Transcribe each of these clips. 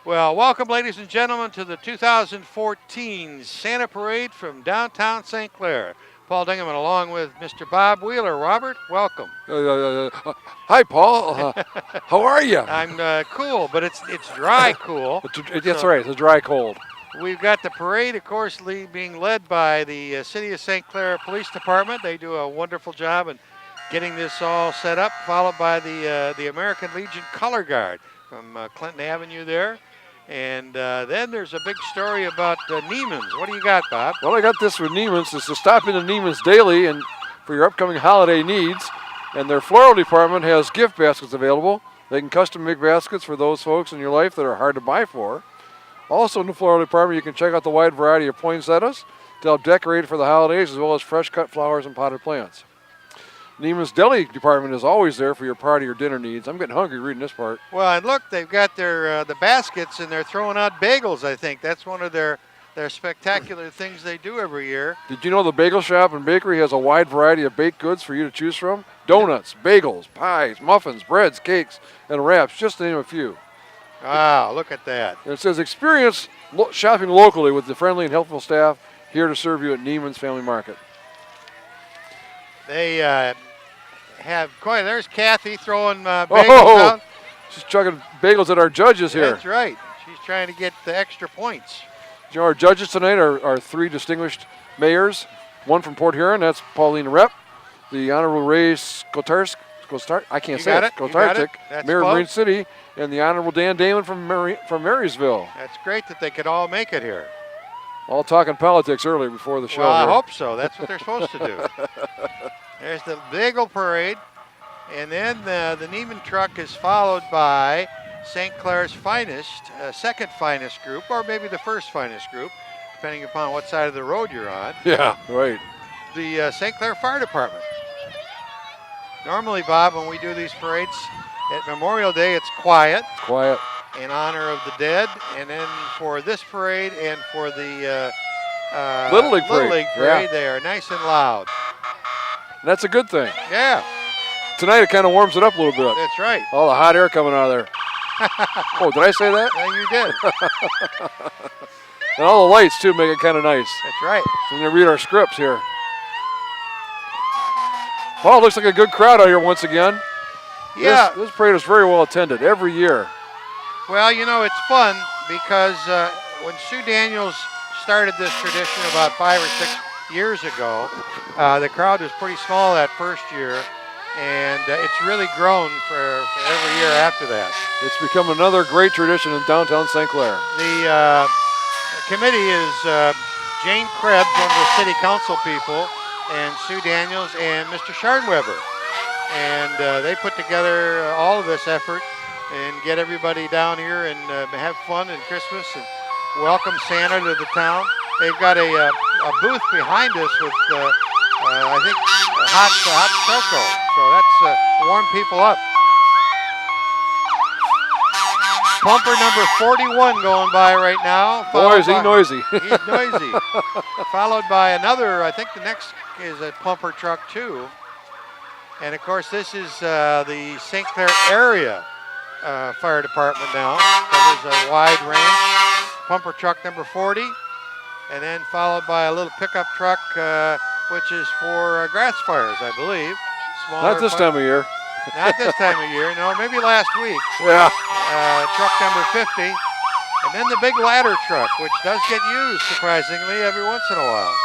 Well, welcome, ladies and gentlemen, to the 2014 Santa Parade from downtown St. Clair. Paul Dingaman along with Mr. Bob Wheeler. Robert, welcome. Hi, Paul. How are you? I'm cool, but it's dry cool. That's right. It's a dry cold. We've got the parade, of course, being led by the City of St. Clair Police Department. They do a wonderful job in getting this all set up, followed by the American Legion Color Guard from Clinton Avenue there. And then there's a big story about Neiman's. What do you got, Bob? Well, I got this with Neiman's. Is to stop into Neiman's daily and for your upcoming holiday needs. And their floral department has gift baskets available. They can custom make baskets for those folks in your life that are hard to buy for. Also in the floral department, you can check out the wide variety of poinsettias to help decorate for the holidays, as well as fresh cut flowers and potted plants. Neiman's Deli department is always there for your party or dinner needs. I'm getting hungry reading this part. Well, and look, they've got their the baskets, and they're throwing out bagels, I think. That's one of their spectacular things they do every year. Did you know the bagel shop and bakery has a wide variety of baked goods for you to choose from? Donuts, bagels, pies, muffins, breads, cakes, and wraps, just to name a few. Wow, look at that. And it says experience shopping locally with the friendly and helpful staff here to serve you at Neiman's Family Market. They have quite. There's Kathy throwing bagels out. She's chugging bagels at our judges here. That's right. She's trying to get the extra points. You know, our judges tonight are three distinguished mayors. One from Port Huron, that's Pauline Rep. The Honorable Ray Skotarczyk, I can't say it. Skotarczyk, Mayor of Marine City, and the Honorable Dan Damon from Marysville. That's great that they could all make it here. All talking politics earlier before the show. Well, here. I hope so. That's what they're supposed to do. There's the bagel parade, and then the Neiman truck is followed by St. Clair's finest, second finest group, or maybe the first finest group, depending upon what side of the road you're on. Yeah, right. The St. Clair Fire Department. Normally, Bob, when we do these parades at Memorial Day, it's quiet. Quiet. In honor of the dead, and then for this parade and for the Little League parade, yeah. They are nice and loud. And that's a good thing. Yeah. Tonight it kind of warms it up a little bit. That's right. All the hot air coming out of there. Oh, did I say that? Yeah, you did. And all the lights, too, make it kind of nice. That's right. So we're going to read our scripts here. Well, it looks like a good crowd out here once again. Yeah. This parade is very well attended every year. Well, you know, it's fun because when Sue Daniels started this tradition about 5 or 6 years ago, the crowd was pretty small that first year, and it's really grown for every year after that. It's become another great tradition in downtown St. Clair. The committee is Jane Krebs, one of the city council people, and Sue Daniels and Mr. Scharnweber. And they put together all of this effort and get everybody down here and have fun in Christmas and welcome Santa to the town. They've got a booth behind us with, I think, hot cocoa. So that's warm people up. Pumper number 41 going by right now. Boy, is he noisy. He's noisy. Followed by another, I think the next is a pumper truck too. And of course this is the St. Clair area fire department now. Covers a wide range. Pumper truck number 40. And then followed by a little pickup truck which is for grass fires, I believe. Smaller Not this time of year. Not this time of year, no, maybe last week. Yeah. Truck number 50. And then the big ladder truck, which does get used, surprisingly, every once in a while.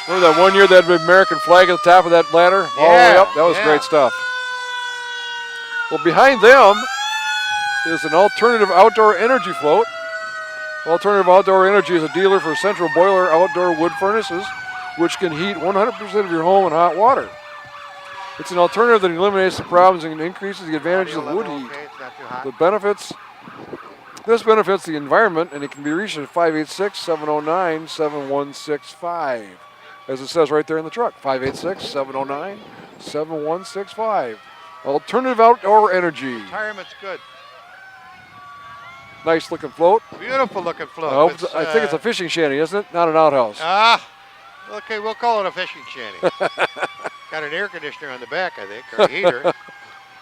Remember that one year that American flag at the top of that ladder? Yeah, all the way up? That was great stuff. Well, behind them is an alternative outdoor energy float. Alternative Outdoor Energy is a dealer for central boiler outdoor wood furnaces, which can heat 100% of your home in hot water. It's an alternative that eliminates the problems and increases the advantages of wood heat. This benefits the environment, and it can be reached at 586-709-7165. As it says right there in the truck, 586-709-7165. Alternative Outdoor Energy. Retirement's good. Nice looking float. Beautiful looking float. I think it's a fishing shanty, isn't it? Not an outhouse. Okay, we'll call it a fishing shanty. Got an air conditioner on the back, I think, or a heater.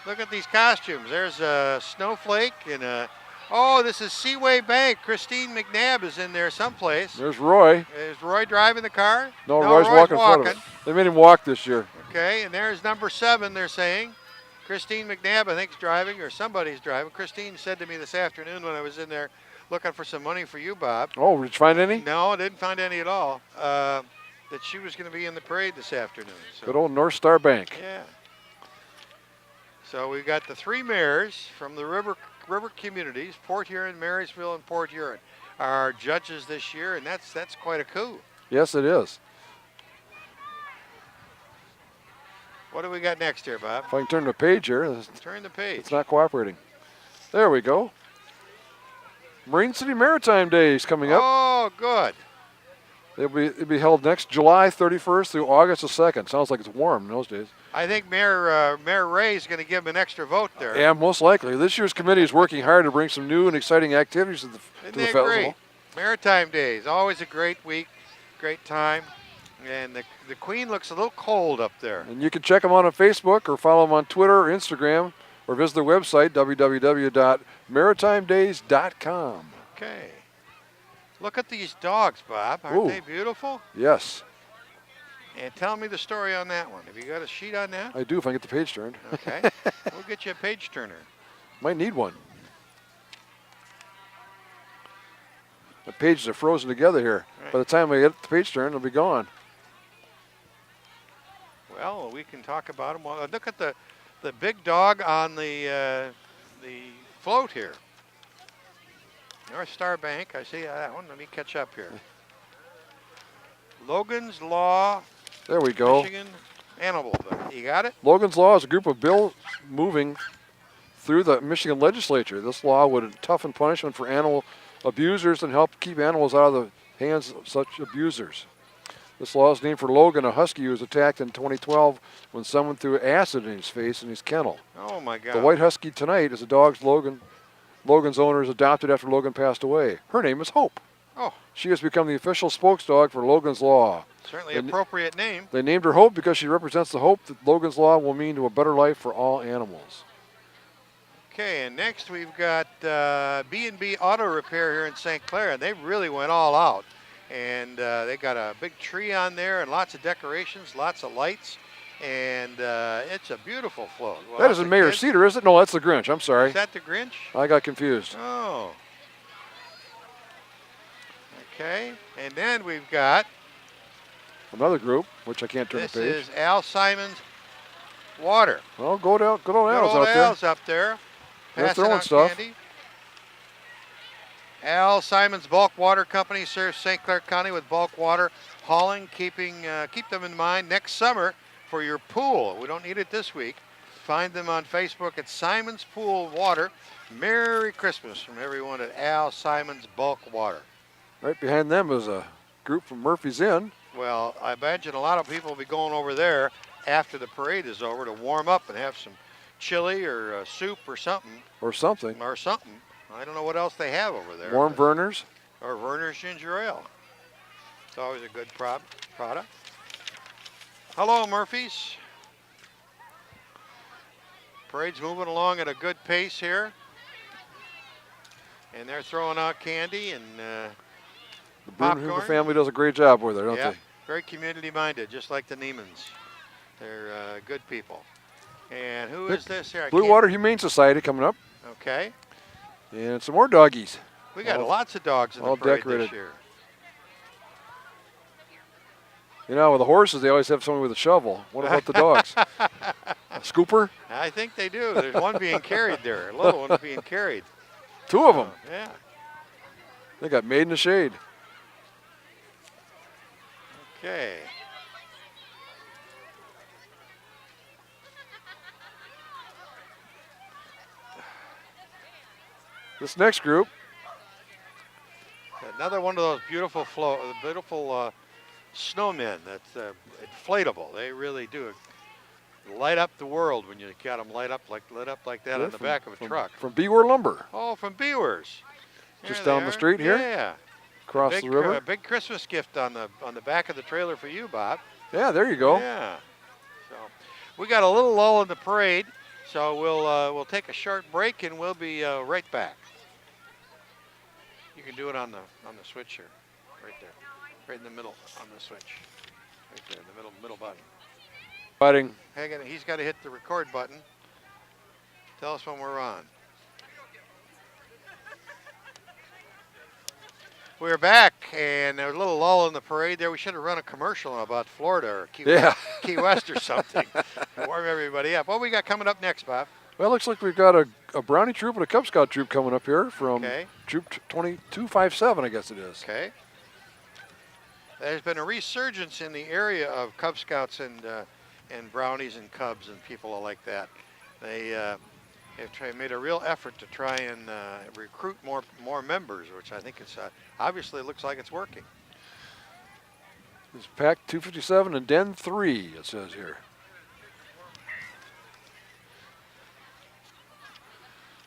Look at these costumes. There's a snowflake and a Oh, this is Seaway Bank. Christine McNabb is in there someplace. There's Roy. Is Roy driving the car? No, Roy's walking in front of it. They made him walk this year. Okay, and there's number 7, they're saying. Christine McNabb, I think, is driving, or somebody's driving. Christine said to me this afternoon when I was in there looking for some money for you, Bob. Oh, did you find any? No, I didn't find any at all. That she was going to be in the parade this afternoon. So, Good old North Star Bank. yeah. So we got the 3 mayors from the river communities, Port Huron, Marysville, and Port Huron, are our judges this year, and that's quite a coup. Yes, it is. What do we got next here, Bob? If I can turn the page here, Turn the page. it's not cooperating. There we go. Marine City Maritime Days coming up. Oh, good. It'll be held next July 31st through August the 2nd. Sounds like it's warm in those days. I think Mayor Ray is going to give him an extra vote there. Yeah, most likely. This year's committee is working hard to bring some new and exciting activities to the festival. Great? Maritime Days, always a great week, great time. And the Queen looks a little cold up there. And you can check them out on Facebook or follow them on Twitter or Instagram or visit their website, www.maritimedays.com. Okay. Look at these dogs, Bob. Aren't Ooh. they beautiful? Yes, And tell me the story on that one. Have you got a sheet on that? I do if I get the page turned. Okay. We'll get you a page turner. Might need one. The pages are frozen together here. Right. By the time I get the page turned, it'll be gone. Well, we can talk about them. Well, look at the big dog on the float here. North Star Bank. I see that one. Let me catch up here. Logan's Law, There we go. Michigan Animal. You got it? Logan's Law is a group of bills moving through the Michigan legislature. This law would toughen punishment for animal abusers and help keep animals out of the hands of such abusers. This law is named for Logan, a husky who was attacked in 2012 when someone threw acid in his face in his kennel. Oh my God. The white husky tonight is a dog Logan's owner is adopted after Logan passed away. Her name is Hope. Oh, She has become the official spokesdog for Logan's Law. certainly And- appropriate name. They named her Hope because she represents the hope that Logan's Law will mean to a better life for all animals. Okay, and next we've got B&B Auto Repair here in St. Clair, and they really went all out. And they got a big tree on there and lots of decorations, lots of lights, and it's a beautiful float. Well, That isn't the Mayor kids- Cedar, is it? No, that's the Grinch. I'm sorry. Is that the Grinch? I got confused. Oh. Okay, and then we've got, Another group, which I can't turn this the page. is Al Simon's Water. Well, good old Good Al's old out there. Al's up there. They're passing throwing out stuff. candy. Al Simon's Bulk Water Company serves St. Clair County with bulk water hauling. Keep them in mind next summer for your pool. We don't need it this week. Find them on Facebook at Simon's Pool Water. Merry Christmas from everyone at Al Simon's Bulk Water. Right behind them is a group from Murphy's Inn. Well, I imagine a lot of people will be going over there after the parade is over to warm up and have some chili or soup or something. Or something. I don't know what else they have over there. Warm Verner's. Or Werner's Ginger Ale. It's always a good product. Hello, Murphys. Parade's moving along at a good pace here. And they're throwing out candy and The Brunhoover popcorn. family does a great job over there, don't yeah, they? very community-minded, just like the Niemans. They're good people. And who is this here? I Blue can't- Water Humane Society coming up. Okay. And some more doggies. We got All- lots of dogs in the all parade decorated. this year. You know, with the horses, they always have someone with a shovel. What about the dogs? A scooper? I think they do. There's one being carried there. A little one being carried. Two of them. Yeah. They got made in the shade. Okay. This next group, Another one of those beautiful snowmen that's inflatable. They really do light up the world when you got them lit up like that on the back of a truck. From Bewar Lumber, Oh, from Bewer's. Just There down they the are. street here? Yeah. across Big, the river. big Christmas gift on the back of the trailer for you, Bob. Yeah, there you go. Yeah. So we got a little lull in the parade, so we'll take a short break and we'll be right back. You can do it on the switch here, right there, right in the middle on the switch, right there, the middle button. Fighting. He's got to hit the record button. Tell us when we're on. We're back, and there was a little lull in the parade there. We should have run a commercial about Florida or Key West or something to warm everybody up. What we got coming up next, Bob? Well, it looks like we've got a Brownie troop and a Cub Scout troop coming up here from Troop 2257, I guess it is. Okay. There's been a resurgence in the area of Cub Scouts and Brownies and Cubs and people like that. They have made a real effort to try and recruit more members, which I think it's obviously looks like it's working. It's Pack 257 and Den 3, it says here.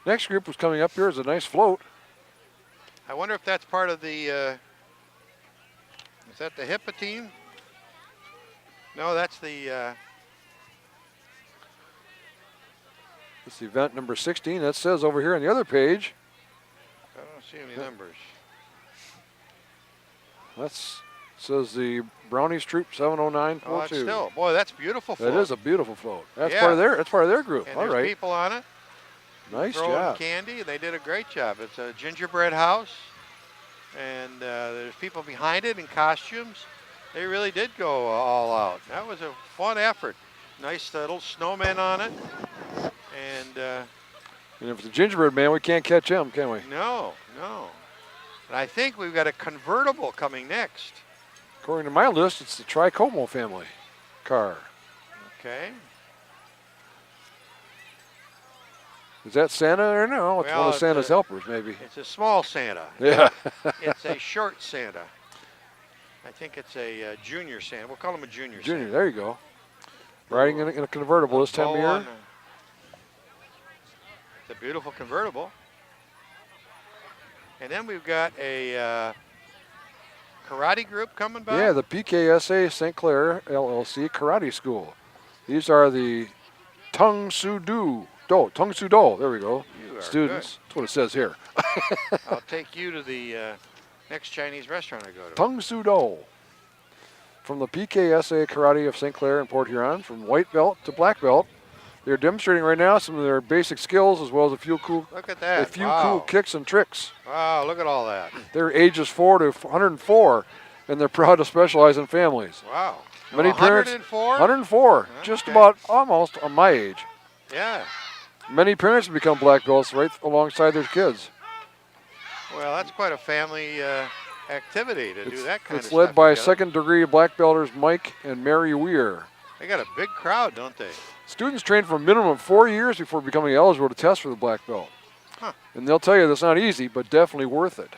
Next group was coming up here is a nice float. I wonder if that's part of the, is that the HIPAA team? No, that's the, It's event number 16. That says over here on the other page. I don't see any numbers. That says the Brownies Troop 70942. Oh, that's still, boy, that's beautiful float. That is a beautiful float. That's part of their group. And All there's right. people on it. Nice throwing job. candy, and they did a great job. It's a gingerbread house, and there's people behind it in costumes. They really did go all out. That was a fun effort. Nice little snowman on it, and if it's a gingerbread man, we can't catch him, can we? no. And I think we've got a convertible coming next. According to my list, it's the Tricomo family car. Okay. Is that Santa or no? It's Well, one of Santa's helpers, maybe. It's a small Santa. Yeah. It's a short Santa. I think it's a junior Santa. We'll call him a junior Junior, Santa. there you go. Riding in a convertible this time of year. It's a beautiful convertible. And then we've got a karate group coming by. Yeah, the PKSA St. Clair LLC Karate School. These are the Tung Soo Do, there we go, You are students. That's what it says here. good. I'll take you to the next Chinese restaurant I go to. Tung Soo Do. From the PKSA Karate of St. Clair in Port Huron, from white belt to black belt. They're demonstrating right now some of their basic skills as well as a few cool Look kicks and tricks. Wow, look at all that. They're ages 4 to 104, and they're proud to specialize in families. Wow. Many parents, 104? 104, just about almost on my age. Yeah. Many parents have become black belts right alongside their kids. Well, that's quite a family activity to do that kind of It's stuff. led by together. second-degree black belters Mike and Mary Weir. They got a big crowd, don't they? Students train for a minimum of 4 years before becoming eligible to test for the black belt. Huh. And they'll tell you that's not easy, but definitely worth it.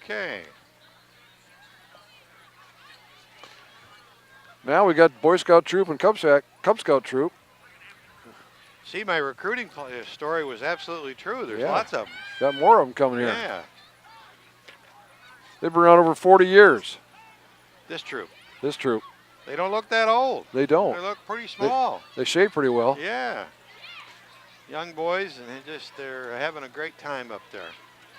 Okay. Now we got Boy Scout troop and Cub Scout troop. See, my recruiting story was absolutely true. There's lots of them. Got more of them coming here. Yeah. They've been around over 40 years. This troop. This troop. They don't look that old. They don't. They look pretty small. They shape pretty well. Yeah. Young boys, and they're having a great time up there.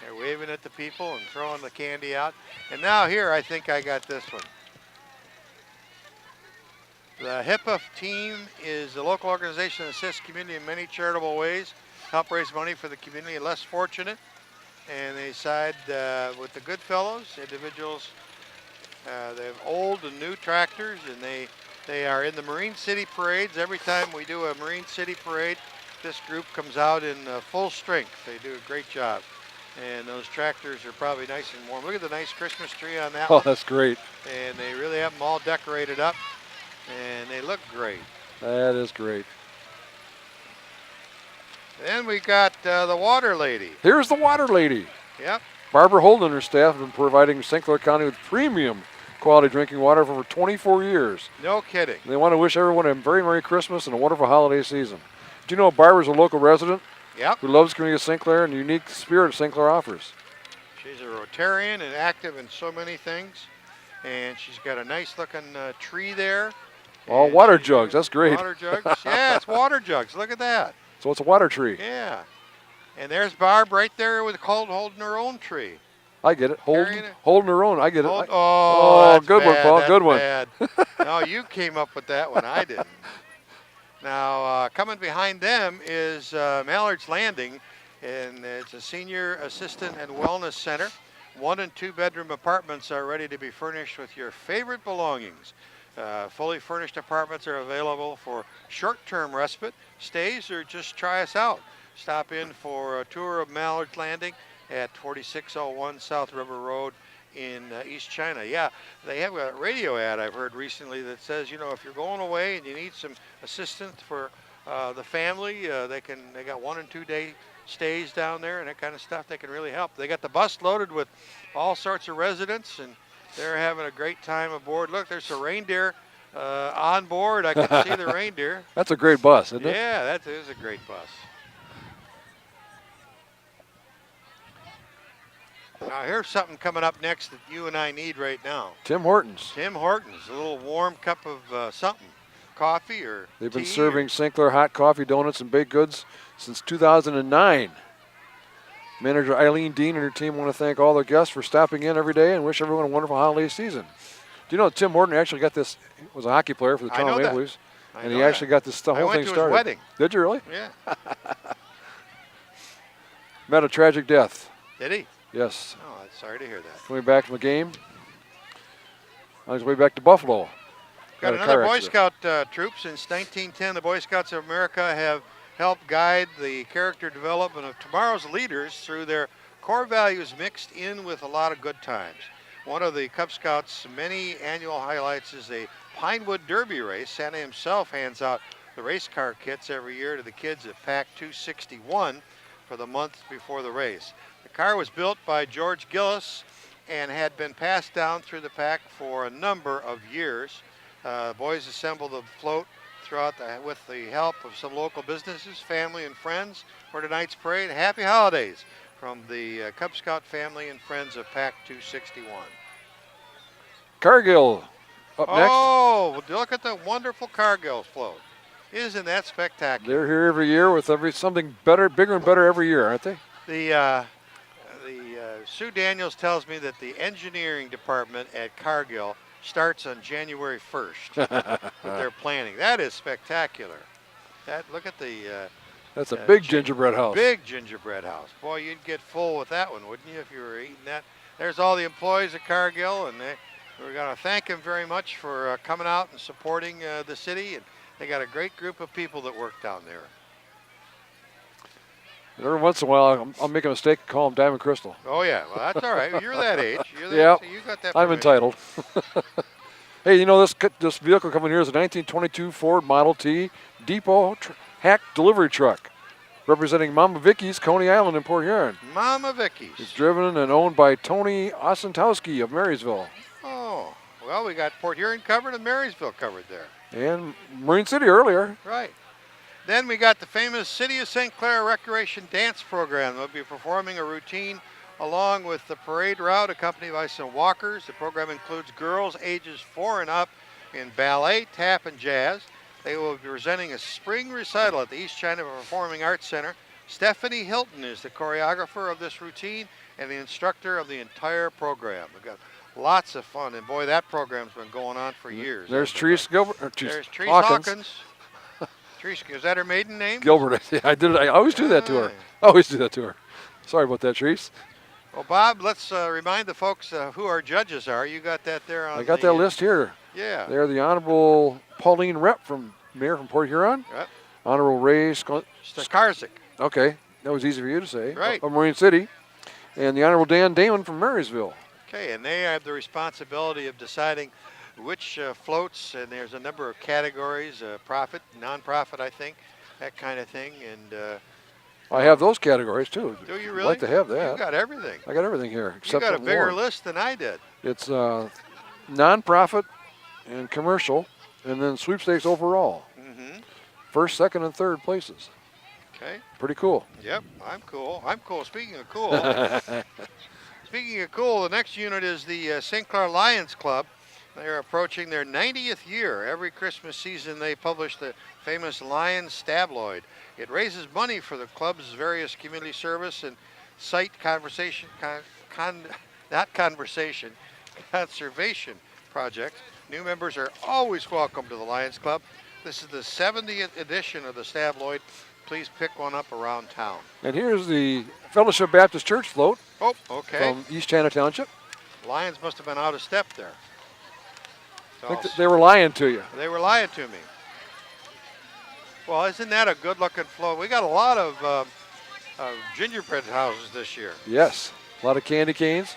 They're waving at the people and throwing the candy out. And now here, I think I got this one. The HIPAA team is a local organization that assists community in many charitable ways, help raise money for the community less fortunate. And they side with the Goodfellows, individuals. They have old and new tractors, and they are in the Marine City parades. Every time we do a Marine City parade, this group comes out in full strength. They do a great job. And those tractors are probably nice and warm. Look at the nice Christmas tree on that Oh, one. that's great. And they really have them all decorated up, and they look great. That is great. Then we got the Water Lady. Here's the Water Lady. Yep. Barbara Holden and her staff have been providing St. Clair County with premium quality drinking water for over 24 years. No kidding. And they want to wish everyone a very Merry Christmas and a wonderful holiday season. Do you know Barbara's a local resident Yep. who loves the community of St. Clair and the unique spirit St. Clair offers? She's a Rotarian and active in so many things. And she's got a nice looking tree there. All And water she's jugs. doing That's great. Water jugs. Yeah, it's water jugs. Look at that. So it's a water tree. Yeah. And there's Barb right there with holding her own tree. I get it. Carrying it. Holding her own. I get it. Oh, that's good one, bad, Paul. that's Good one. bad. No, you came up with that one. I didn't. Now, coming behind them is Mallard's Landing, and it's a senior assistant and wellness center. 1 and 2 bedroom apartments are ready to be furnished with your favorite belongings. Fully furnished apartments are available for short-term respite, stays, or just try us out. Stop in for a tour of Mallard's Landing at 4601 South River Road in East China. Yeah, they have a radio ad I've heard recently that says, you know, if you're going away and you need some assistance for the family, they got 1 and 2 day stays down there and that kind of stuff. They can really help. They got the bus loaded with all sorts of residents, and they're having a great time aboard. Look, there's a reindeer on board. I can see the reindeer. That's a great bus, isn't it? Yeah, that is a great bus. Now here's something coming up next that you and I need right now. Tim Hortons. Tim Hortons, a little warm cup of something, coffee or They've been tea serving St. Clair hot coffee, donuts, and baked goods since 2009. Manager Eileen Dean and her team want to thank all their guests for stopping in every day and wish everyone a wonderful holiday season. Do you know Tim Horton actually got this, was a hockey player for the I know Toronto that. Maple Leafs, I and know he actually got this I whole went thing to started. his wedding. Did you really? Yeah. Met a tragic death. Did he? Yes. Oh, I'm sorry to hear that. Coming back from the game on his way back to Buffalo. Got Had a another car Boy accident. Scout troop. Since 1910, the Boy Scouts of America have helped guide the character development of tomorrow's leaders through their core values mixed in with a lot of good times. One of the Cub Scouts' many annual highlights is a Pinewood Derby race. Santa himself hands out the race car kits every year to the kids at Pack 261 for the month before the race. The car was built by George Gillis and had been passed down through the pack for a number of years. Boys assembled the float throughout with the help of some local businesses, family, and friends for tonight's parade. Happy holidays from the Cub Scout family and friends of Pack 261. Cargill up next. Oh, look at the wonderful Cargill float. Isn't that spectacular? They're here every year with something better, bigger and better every year, aren't they? The Sue Daniels tells me that the engineering department at Cargill starts on January 1st with their planning. That is spectacular. Look at the That's a big gingerbread house. big gingerbread house. Boy, you'd get full with that one, wouldn't you, if you were eating that? There's all the employees at Cargill, and we're going to thank them very much for coming out and supporting the city. And they got a great group of people that work down there. And every once in a while, I'll make a mistake and call them Diamond Crystal. Oh yeah, well that's all right. You're that age. Yeah, so you got that. I'm permission. entitled. Hey, you know this vehicle coming here is a 1922 Ford Model T depot hack delivery truck, representing Mama Vicky's Coney Island in Port Huron. Mama Vicky's. It's driven and owned by Tony Osentowski of Marysville. Oh, well, we got Port Huron covered and Marysville covered there. And Marine City earlier. Right. Then we got the famous City of St. Clair Recreation Dance Program. They'll be performing a routine along with the parade route accompanied by some walkers. The program includes girls ages 4 and up in ballet, tap, and jazz. They will be presenting a spring recital at the East China Performing Arts Center. Stephanie Hilton is the choreographer of this routine and the instructor of the entire program. We've got lots of fun, and boy, that program's been going on for years. There's Treese Gilbert. There's Treese Hawkins. Treese, is that her maiden name? Gilbert. I did it. I always do that to her. I always do that to her. Sorry about that, Treese. Well, Bob, let's remind the folks who our judges are. You got that there on I got that list here. Yeah. They're the Honorable Pauline Rep Mayor from Port Huron. Yep. Honorable Ray Stakarzik. Okay, that was easy for you to say. Right. Of Marine City. And the Honorable Dan Damon from Marysville. Okay, and they have the responsibility of deciding which floats, and there's a number of categories, profit, non-profit, I think, that kind of thing. And I have those categories too. do you I'd really? like to have that. You got everything. I got everything here. You Except got a for bigger one. list than I did. It's non-profit and commercial, and then sweepstakes overall. Mm-hmm. First, second, and third places. Okay. Pretty cool. Yep, I'm cool. I'm cool. Speaking of cool, the next unit is the St. Clair Lions Club. They're approaching their 90th year. Every Christmas season, they publish the famous Lions Tabloid. It raises money for the club's various community service and site conservation projects. New members are always welcome to the Lions Club. This is the 70th edition of the Tabloid. Please pick one up around town. And here's the Fellowship Baptist Church float Oh, okay. from East China Township. Lions must have been out of step there. I think that they were lying to you. They were lying to me. Well, isn't that a good-looking float? We got a lot of gingerbread houses this year. Yes, a lot of candy canes.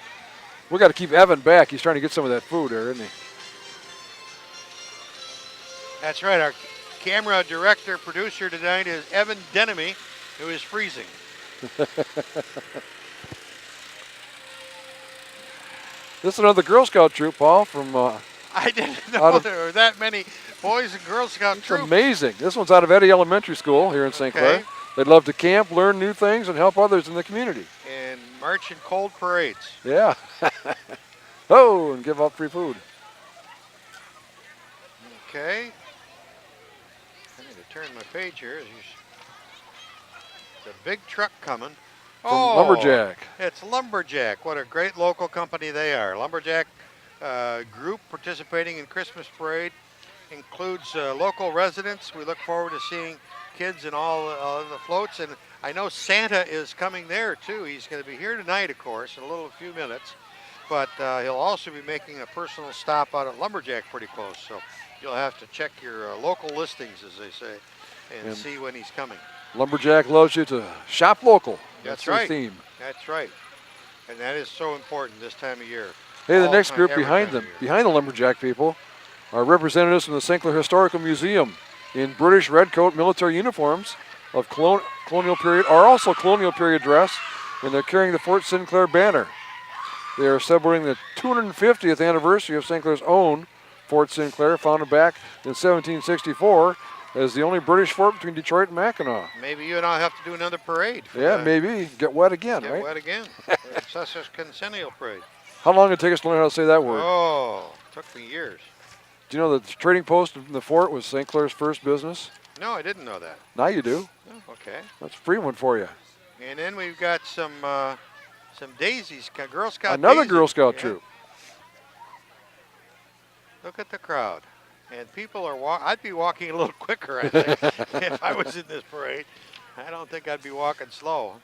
We got to keep Evan back. He's trying to get some of that food there, isn't he? That's right. Our camera director, producer tonight is Evan Denemy, who is freezing. This is another Girl Scout troop, Paul, from I didn't know there were that many Boys and Girl Scout it's troops. amazing. This one's out of Eddy Elementary School here in St. Clair. They love to camp, learn new things, and help others in the community. And march in cold parades. Yeah. Oh, and give out free food. Okay. I need to turn my page here. The big truck coming. From Lumberjack. It's Lumberjack. What a great local company they are. Lumberjack group participating in Christmas parade includes local residents. We look forward to seeing kids in all the floats, and I know Santa is coming there too. He's going to be here tonight, of course, in a few minutes, but he'll also be making a personal stop out at Lumberjack pretty close, so you'll have to check your local listings, as they say, and see when he's coming. Lumberjack loves you to shop local. That's their right. theme. That's right, and that is so important this time of year. Hey, the All next time, group every behind time of them, year. behind the Lumberjack people, are representatives from the St. Clair Historical Museum in British redcoat military uniforms of colonial period, are also colonial period dress, and they're carrying the Fort Sinclair banner. They are celebrating the 250th anniversary of St. Clair's own Fort Sinclair, founded back in 1764 as the only British fort between Detroit and Mackinac. Maybe you and I have to do another parade. Yeah, maybe. Get wet again, Get right? wet again. Sesquicentennial parade. How long did it take us to learn how to say that word? Oh, took me years. Do you know that the trading post in the fort was St. Clair's first business? No, I didn't know that. Now you do. Oh, okay. That's a free one for you. And then we've got some daisies, Girl Scout Another daisies. Girl Scout Yeah. troop. Look at the crowd. And people are I'd be walking a little quicker, I think, if I was in this parade. I don't think I'd be walking slow.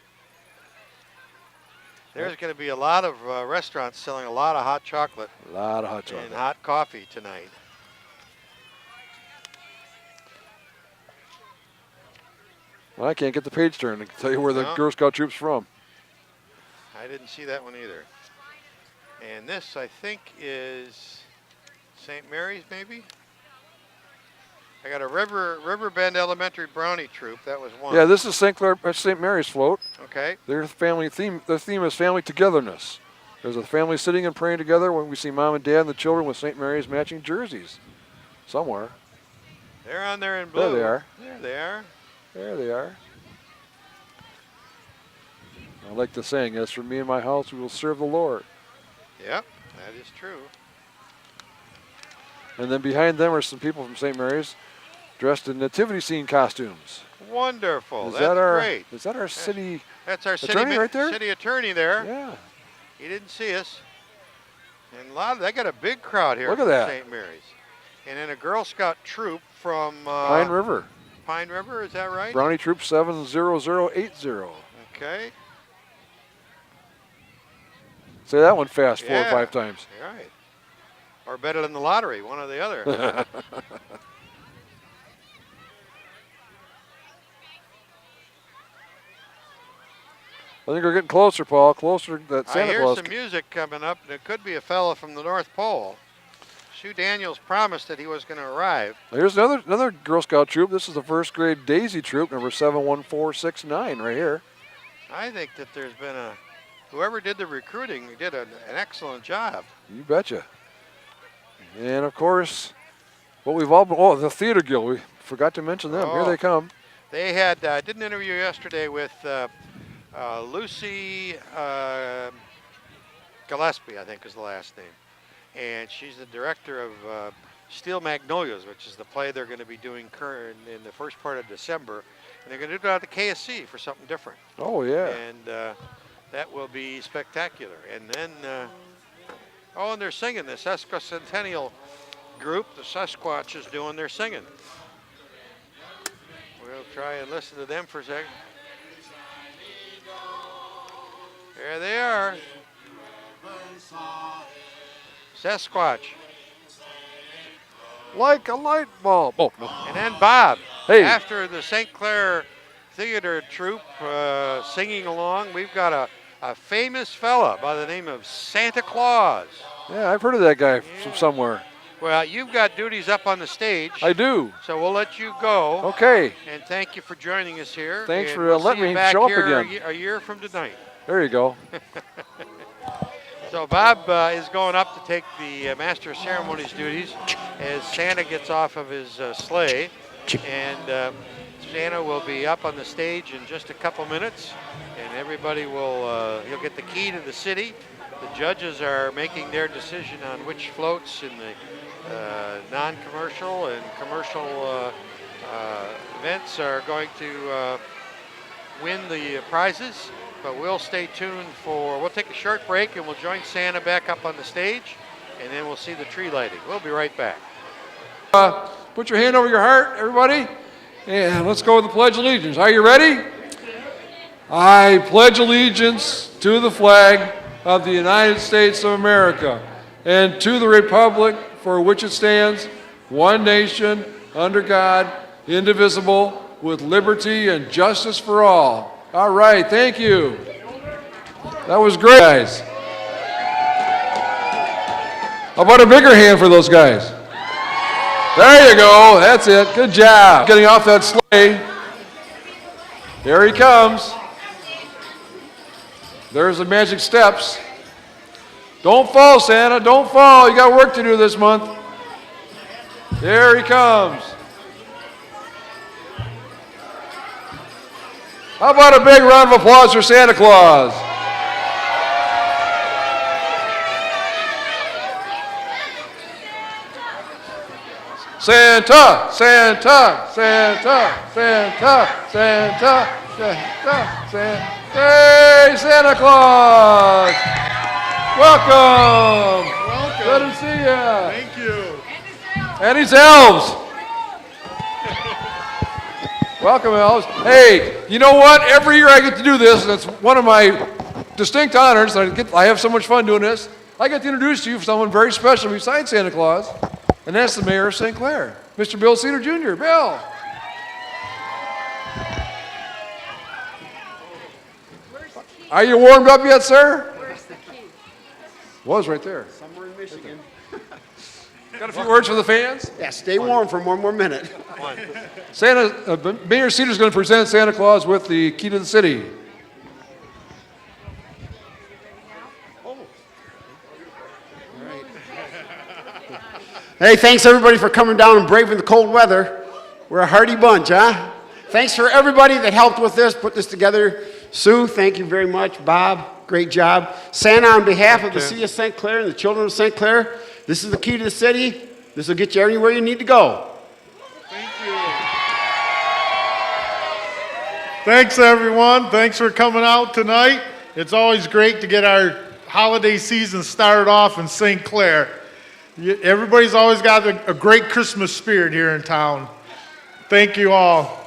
There's going to be a lot of restaurants selling a lot of hot chocolate A lot of hot chocolate. and hot coffee tonight. Well, I can't get the page turned to tell you where the No. Girl Scout troop's from. I didn't see that one either. And this, I think, is St. Mary's, maybe? I got a Riverbend Elementary Brownie troop. That was one. Yeah, this is St. Mary's float. Okay. Their theme is family togetherness. There's a family sitting and praying together when we see mom and dad and the children with St. Mary's matching jerseys. Somewhere. They're on there in blue. There they are. There they are. There they are. I like the saying, as for me and my house, we will serve the Lord. Yep, that is true. And then behind them are some people from St. Mary's dressed in nativity scene costumes. Wonderful. Is That's that our, great. Is that our city? That's our attorney right there? city attorney there. Yeah. He didn't see us. And they got a big crowd here Look at from that. St. Mary's. And then a Girl Scout troop from Pine River. Pine River, is that right? Brownie Troop 70080. Okay. Say that one fast 4 or Yeah. 5 times. All right. Or better than the lottery, one or the other. I think we're getting closer, Paul. Closer to that I Santa hear Claus. some music coming up, and it could be a fellow from the North Pole. Sue Daniels promised that he was going to arrive. Here's another Girl Scout troop. This is the first grade Daisy troop, number 71469 right here. I think that there's been whoever did the recruiting did an excellent job. You betcha. And of course, what we've all been, the Theater Guild. We forgot to mention them. Here Oh. they come. They had, I did an interview yesterday with Lucy Gillespie, I think is the last name. and she's the director of Steel Magnolias, which is the play they're going to be doing current in the first part of December. And they're going to do it out at the KSC for something different. Oh, yeah. And that will be spectacular. And then, and they're singing. The Sesquicentennial group, the Sasquatch, is doing their singing. We'll try and listen to them for a second. There they are. Sasquatch. Like a light bulb. Oh, no. And then Bob. Hey. After the St. Clair Theater troupe singing along, we've got a famous fella by the name of Santa Claus. Yeah, I've heard of that guy from somewhere. Well, you've got duties up on the stage. I do. So we'll let you go. Okay. And thank you for joining us here. Thanks and for we'll letting see you me back show up here again. A year from tonight. There you go. So Bob is going up to take the Master of Ceremonies duties as Santa gets off of his sleigh. And Santa will be up on the stage in just a couple minutes. And everybody will, he'll get the key to the city. The judges are making their decision on which floats in the non-commercial and commercial events are going to win the prizes. But we'll stay tuned we'll take a short break and we'll join Santa back up on the stage, and then we'll see the tree lighting. We'll be right back. Put your hand over your heart, everybody, and let's go with the Pledge of Allegiance. Are you ready? I pledge allegiance to the flag of the United States of America and to the republic for which it stands, one nation, under God, indivisible, with liberty and justice for all. All right, thank you. That was great, guys. How about a bigger hand for those guys? There you go, that's it, good job. Getting off that sleigh. There he comes. There's the magic steps. Don't fall, Santa, don't fall. You got work to do this month. There he comes. How about a big round of applause for Santa Claus? Santa, Santa, Santa, Santa, Santa, Santa, Santa. Hey, Santa Claus! Welcome. Welcome. Good to see you. Thank you. And these elves. Welcome, elves. Hey, you know what? Every year I get to do this, and it's one of my distinct honors. I have so much fun doing this. I get to introduce you to someone very special besides Santa Claus, and that's the mayor of St. Clair, Mr. Bill Cedar Jr. Bill. Are you warmed up yet, sir? Where's the key? Was right there. Somewhere in Michigan. Got a few words for the fans? Yeah, stay warm for one more minute. Mayor Cedar's going to present Santa Claus with the key to the city. Hey, thanks everybody for coming down and braving the cold weather. We're a hardy bunch, huh? Thanks for everybody that helped with this, put this together. Sue, thank you very much. Bob, great job. Santa, on behalf of the city of St. Clair and the children of St. Clair, this is the key to the city. This will get you anywhere you need to go. Thank you. Thanks, everyone. Thanks for coming out tonight. It's always great to get our holiday season started off in St. Clair. Everybody's always got a great Christmas spirit here in town. Thank you all.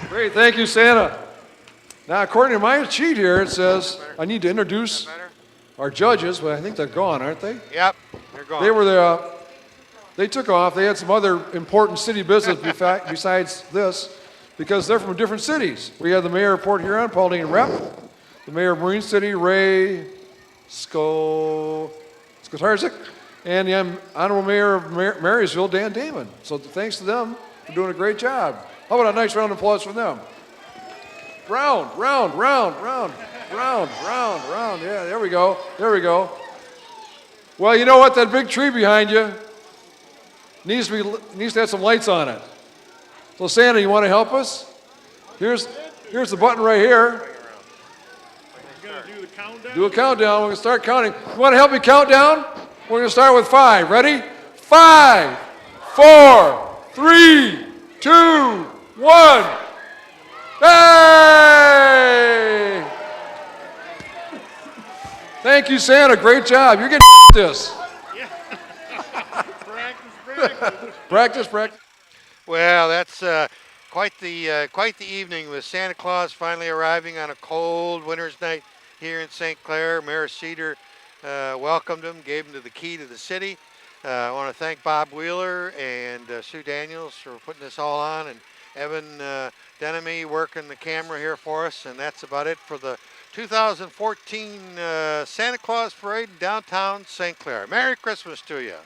Great, thank you, Santa. Now, according to my sheet here, it says I need to introduce our judges, but I think they're gone, aren't they? Yep, they're gone. They were they took off. They had some other important city business besides this, because they're from different cities. We have the mayor of Port Huron, Pauline Rep, the mayor of Marine City, Ray Skotarczyk, and the honorable mayor of Marysville, Dan Damon. So thanks to them for doing a great job. How about a nice round of applause for them? Round, round, round, round, round, round, round. Yeah, there we go. There we go. Well, you know what? That big tree behind you needs to have some lights on it. So Santa, you want to help us? Here's the button right here. You're going to do the countdown? Do a countdown. We're going to start counting. You want to help me count down? We're going to start with 5. Ready? 5, 4, 3, 2, 1. Hey! Thank you, Santa. Great job. You're getting this. Practice, practice. Well, that's quite the evening with Santa Claus finally arriving on a cold winter's night here in St. Clair. Mayor Cedar welcomed him, gave him the key to the city. I want to thank Bob Wheeler and Sue Daniels for putting this all on, and Evan Denemy working the camera here for us. And that's about it for the 2014 Santa Claus Parade in downtown St. Clair. Merry Christmas to you.